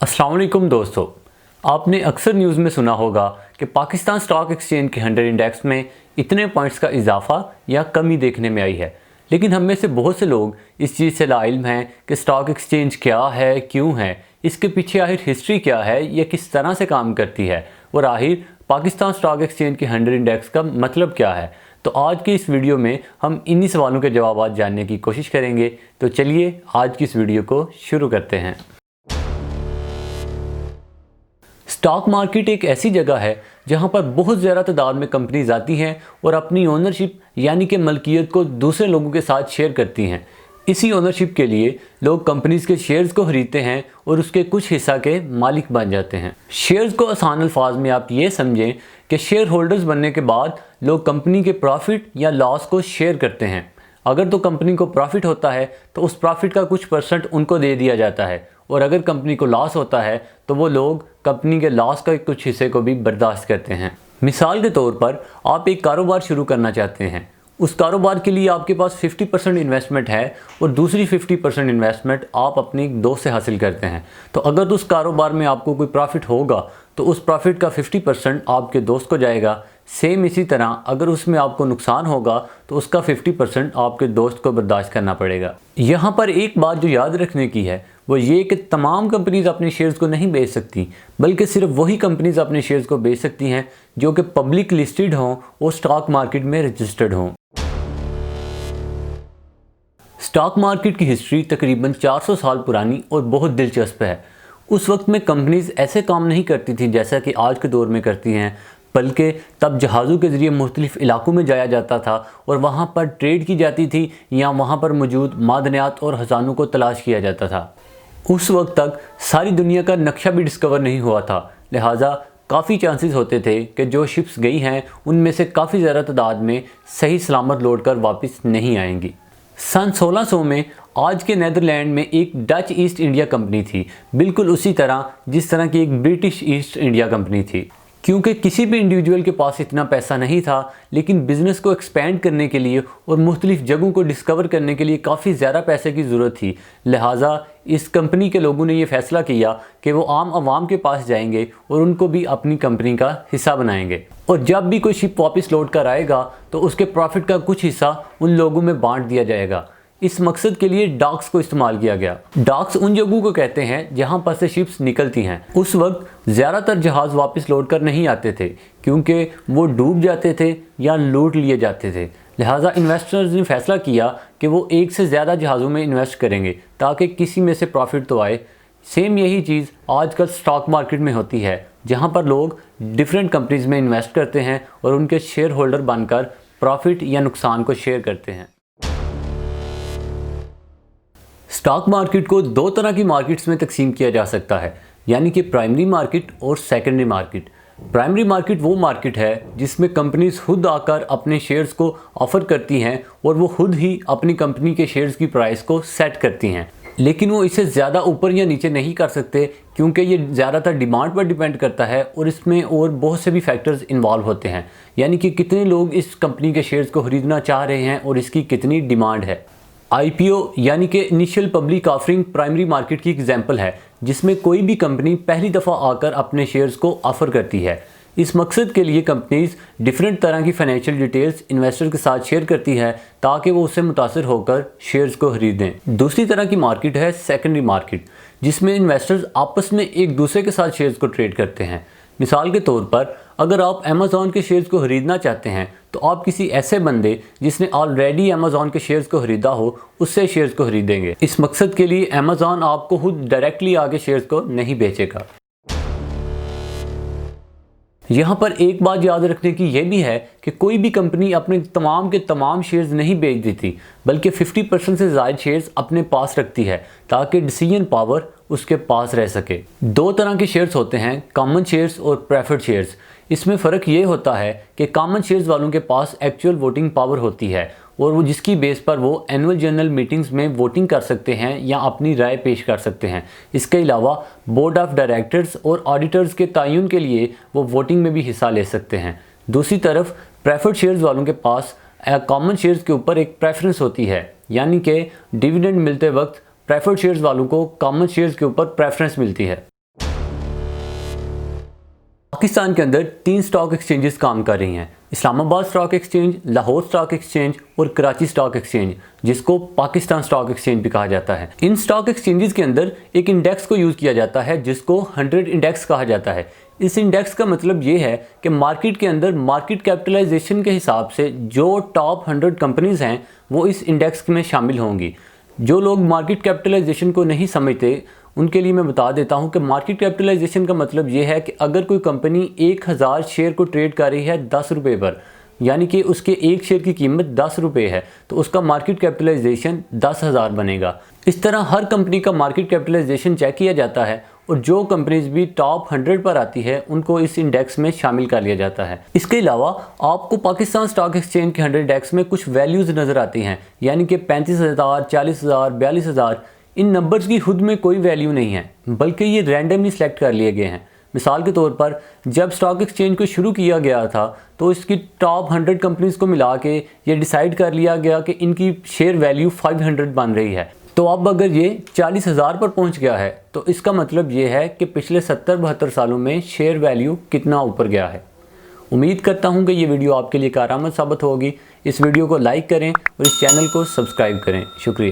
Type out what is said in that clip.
अस्सलाम वालेकुम दोस्तों, आपने अक्सर न्यूज़ में सुना होगा कि पाकिस्तान स्टॉक एक्सचेंज के 100 इंडेक्स में इतने पॉइंट्स का इजाफा या कमी देखने में आई है। लेकिन हम में से बहुत से लोग इस चीज़ से लाइल्म हैं कि स्टॉक एक्सचेंज क्या है, क्यों है, इसके पीछे आखिर हिस्ट्री क्या है, यह किस तरह से काम करती है और आखिर पाकिस्तान स्टॉक एक्सचेंज के 100 इंडेक्स का मतलब क्या है। तो आज की इस वीडियो में हम इन्हीं सवालों के जवाब जानने की कोशिश करेंगे। तो चलिए आज की इस वीडियो को शुरू करते हैं। स्टॉक मार्केट एक ऐसी जगह है जहां पर बहुत ज़्यादा तादाद में कंपनीज आती हैं और अपनी ओनरशिप यानी कि मलकियत को दूसरे लोगों के साथ शेयर करती हैं। इसी ओनरशिप के लिए लोग कंपनीज के शेयर्स को खरीदते हैं और उसके कुछ हिस्सा के मालिक बन जाते हैं। शेयर्स को आसान अल्फाज में आप ये समझें कि शेयर होल्डर्स बनने के बाद लोग कंपनी के प्रॉफिट या लॉस को शेयर करते हैं। अगर तो कंपनी को प्रॉफिट होता है तो उस प्रॉफिट का कुछ परसेंट उनको दे दिया जाता है और अगर कंपनी को लॉस होता है तो वो लोग कंपनी के लॉस का कुछ हिस्से को भी बर्दाश्त करते हैं। मिसाल के तौर पर आप एक कारोबार शुरू करना चाहते हैं। उस कारोबार के लिए आपके पास 50% इन्वेस्टमेंट है और दूसरी 50% इन्वेस्टमेंट आप अपने दोस्त से हासिल करते हैं। तो अगर उस कारोबार में आपको कोई प्रॉफिट होगा तो उस प्रॉफिट का 50% आपके दोस्त को जाएगा। सेम इसी तरह अगर उसमें आपको नुकसान होगा तो उसका 50% आपके दोस्त को बर्दाश्त करना पड़ेगा। यहाँ पर एक बात जो याद रखने की है वो ये कि तमाम कंपनीज अपने शेयर्स को नहीं बेच सकती, बल्कि सिर्फ वही कंपनीज अपने शेयर्स को बेच सकती हैं जो कि पब्लिक लिस्टेड हों और स्टॉक मार्केट में रजिस्टर्ड हों। स्टॉक मार्केट की हिस्ट्री तकरीबन 400 साल पुरानी और बहुत दिलचस्प है। उस वक्त में कंपनीज ऐसे काम नहीं करती थी जैसा कि आज के दौर में करती हैं, बल्कि तब जहाज़ों के ज़रिए मुख्तलिफ़ इलाकों में जाया जाता था और वहाँ पर ट्रेड की जाती थी या वहाँ पर मौजूद मादनियात और खजानों को तलाश किया जाता था। उस वक्त तक सारी दुनिया का नक्शा भी डिस्कवर नहीं हुआ था, लिहाजा काफ़ी चांसेस होते थे कि जो शिप्स गई हैं उनमें से काफ़ी ज़्यादा तादाद में सही सलामत लौट कर वापस नहीं आएंगी। सन 1600 में आज के नीदरलैंड में एक डच ईस्ट इंडिया कंपनी थी, बिल्कुल उसी तरह जिस तरह की एक ब्रिटिश ईस्ट इंडिया कंपनी थी। क्योंकि किसी भी इंडिविजुअल के पास इतना पैसा नहीं था, लेकिन बिज़नेस को एक्सपेंड करने के लिए और मुख्तलिफ़ जगहों को डिस्कवर करने के लिए काफ़ी ज़्यादा पैसे की ज़रूरत थी। लिहाजा इस कंपनी के लोगों ने ये फ़ैसला किया कि वो आम आवाम के पास जाएंगे और उनको भी अपनी कंपनी का हिस्सा बनाएंगे और जब भी कोई शिप वापस लौट कर आएगा तो उसके प्रॉफिट का कुछ हिस्सा उन लोगों में बांट दिया जाएगा। इस मकसद के लिए डॉक्स को इस्तेमाल किया गया। डॉक्स उन जगहों को कहते हैं जहां पर से शिप्स निकलती हैं। उस वक्त ज़्यादातर जहाज़ वापस लौट कर नहीं आते थे क्योंकि वो डूब जाते थे या लूट लिए जाते थे। लिहाजा इन्वेस्टर्स ने फैसला किया कि वो एक से ज़्यादा जहाज़ों में इन्वेस्ट करेंगे ताकि किसी में से प्रॉफिट तो आए। सेम यही चीज़ आजकल स्टॉक मार्केट में होती है, जहाँ पर लोग डिफरेंट कंपनीज़ में इन्वेस्ट करते हैं और उनके शेयर होल्डर बनकर प्रॉफिट या नुकसान को शेयर करते हैं। स्टॉक मार्केट को दो तरह की मार्केट्स में तकसीम किया जा सकता है, यानी कि प्राइमरी मार्केट और सेकेंडरी मार्केट। प्राइमरी मार्केट वो मार्केट है जिसमें कंपनीज खुद आकर अपने शेयर्स को ऑफ़र करती हैं और वो खुद ही अपनी कंपनी के शेयर्स की प्राइस को सेट करती हैं, लेकिन वो इसे ज़्यादा ऊपर या नीचे नहीं कर सकते क्योंकि ये ज़्यादातर डिमांड पर डिपेंड करता है और इसमें और बहुत से भी फैक्टर्स इन्वॉल्व होते हैं, यानी कि कितने लोग इस कंपनी के शेयर्स को ख़रीदना चाह रहे हैं और इसकी कितनी डिमांड है। IPO यानी कि initial public offering primary market की एग्जांपल है, जिसमें कोई भी कंपनी पहली दफ़ा आकर अपने शेयर्स को ऑफ़र करती है। इस मकसद के लिए कंपनीज डिफरेंट तरह की फाइनेंशियल डिटेल्स इन्वेस्टर के साथ शेयर करती है ताकि वो उससे मुतासर होकर शेयर्स को खरीदें। दूसरी तरह की मार्केट है सेकेंडरी मार्केट, जिसमें इन्वेस्टर्स आपस में एक दूसरे के साथ शेयर्स को ट्रेड करते हैं। मिसाल के तौर पर अगर आप अमेज़ॉन के शेयर्स को ख़रीदना चाहते हैं तो आप किसी ऐसे बंदे जिसने ऑलरेडी अमेज़ॉन के शेयर्स को ख़रीदा हो उससे शेयर्स को ख़रीदेंगे। इस मकसद के लिए अमेज़ॉन आपको खुद डायरेक्टली आके शेयर्स को नहीं बेचेगा। यहाँ पर एक बात याद रखने की यह भी है कि कोई भी कंपनी अपने तमाम के तमाम शेयर्स नहीं बेच देती, बल्कि 50% से ज़्यादा शेयर्स अपने पास रखती है ताकि डिसीजन पावर उसके पास रह सके। दो तरह के शेयर्स होते हैं, कॉमन शेयर्स और प्रेफर्ड शेयर्स। इसमें फ़र्क ये होता है कि कॉमन शेयर्स वालों के पास एक्चुअल वोटिंग पावर होती है और वो जिसकी बेस पर वो एनुअल जनरल मीटिंग्स में वोटिंग कर सकते हैं या अपनी राय पेश कर सकते हैं। इसके अलावा बोर्ड ऑफ डायरेक्टर्स और ऑडिटर्स के तयन के लिए वो वोटिंग में भी हिस्सा ले सकते हैं। दूसरी तरफ प्रेफर्ड शेयर्स वालों के पास कॉमन शेयर्स के ऊपर एक प्रेफरेंस होती है, यानी कि डिविडेंड मिलते वक्त प्रेफर्ड शेयर्स वालों को कॉमन शेयर्स के ऊपर प्रेफरेंस मिलती है। पाकिस्तान के अंदर 3 स्टॉक एक्सचेंजेस काम कर रही हैं, Islamabad stock exchange, Lahore stock exchange और कराची स्टॉक एक्सचेंज, जिसको पाकिस्तान स्टॉक एक्सचेंज भी कहा जाता है। इन स्टॉक एक्सचेंजेस के अंदर एक इंडेक्स को यूज़ किया जाता है जिसको 100 इंडेक्स कहा जाता है। इस इंडेक्स का मतलब ये है कि मार्केट के अंदर मार्केट कैपिटलाइजेशन के हिसाब से जो टॉप 100 कंपनीज़ हैं वो इस इंडेक्स में शामिल होंगी। जो लोग मार्केट कैपिटलाइजेशन को नहीं समझते उनके लिए मैं बता देता हूं कि मार्केट कैपिटलाइजेशन का मतलब ये है कि अगर कोई कंपनी 1000 शेयर को ट्रेड कर रही है 10 रुपये पर, यानी कि उसके एक शेयर की कीमत 10 रुपये है, तो उसका मार्केट कैपिटलाइजेशन 10,000 बनेगा। इस तरह हर कंपनी का मार्केट कैपिटलाइजेशन चेक किया जाता है और जो कंपनीज भी टॉप 100 पर आती है उनको इस इंडेक्स में शामिल कर लिया जाता है। इसके अलावा आपको पाकिस्तान स्टॉक एक्सचेंज के 100 इंडेक्स में कुछ वैल्यूज़ नज़र आती हैं, यानी कि 35,000, 40,000, 42,000। इन नंबर्स की खुद में कोई वैल्यू नहीं है, बल्कि ये रैंडमली सेलेक्ट कर लिए गए हैं। मिसाल के तौर पर जब स्टॉक एक्सचेंज को शुरू किया गया था तो इसकी टॉप 100 कंपनीज़ को मिला के ये डिसाइड कर लिया गया कि इनकी शेयर वैल्यू 500 बन रही है। तो अब अगर ये 40,000 पर पहुंच गया है तो इसका मतलब ये है कि पिछले 70-72 सालों में शेयर वैल्यू कितना ऊपर गया है। उम्मीद करता हूं कि ये वीडियो आपके लिए कारआमद साबित होगी। इस वीडियो को लाइक करें और इस चैनल को सब्सक्राइब करें। शुक्रिया।